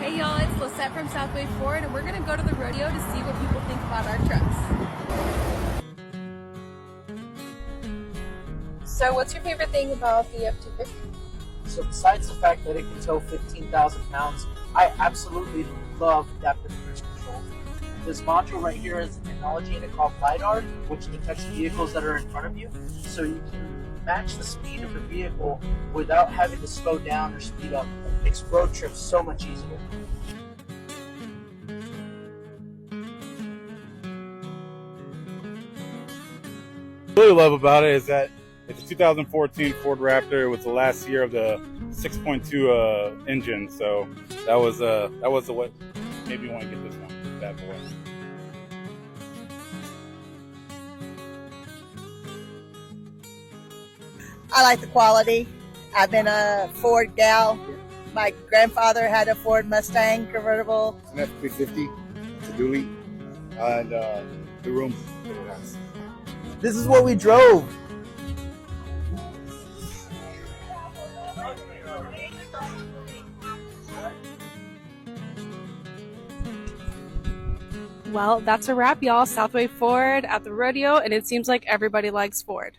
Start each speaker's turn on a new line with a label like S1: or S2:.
S1: Hey y'all, it's Lisette from Southway Ford, and we're gonna go to the rodeo to see what people think about our trucks. So what's your favorite thing about the F-250?
S2: So besides the fact that it can tow 15,000 pounds, I absolutely love adaptive cruise control. This module right here is a technology in it called LiDAR, which detects vehicles that are in front of you, so you can match the speed of the vehicle without having to slow down or speed up. It makes road trips so much easier.
S3: What I really love about it is that it's a 2014 Ford Raptor. It was the last year of the 6.2 engine, so that was what made me want to get this one, bad boy.
S4: I like the quality. I've been a Ford gal. My grandfather had a Ford Mustang convertible.
S5: It's an F-350. It's a dually, and the room's really nice.
S2: This is what we drove.
S1: Well, that's a wrap, y'all. Southway Ford at the rodeo, and it seems like everybody likes Ford.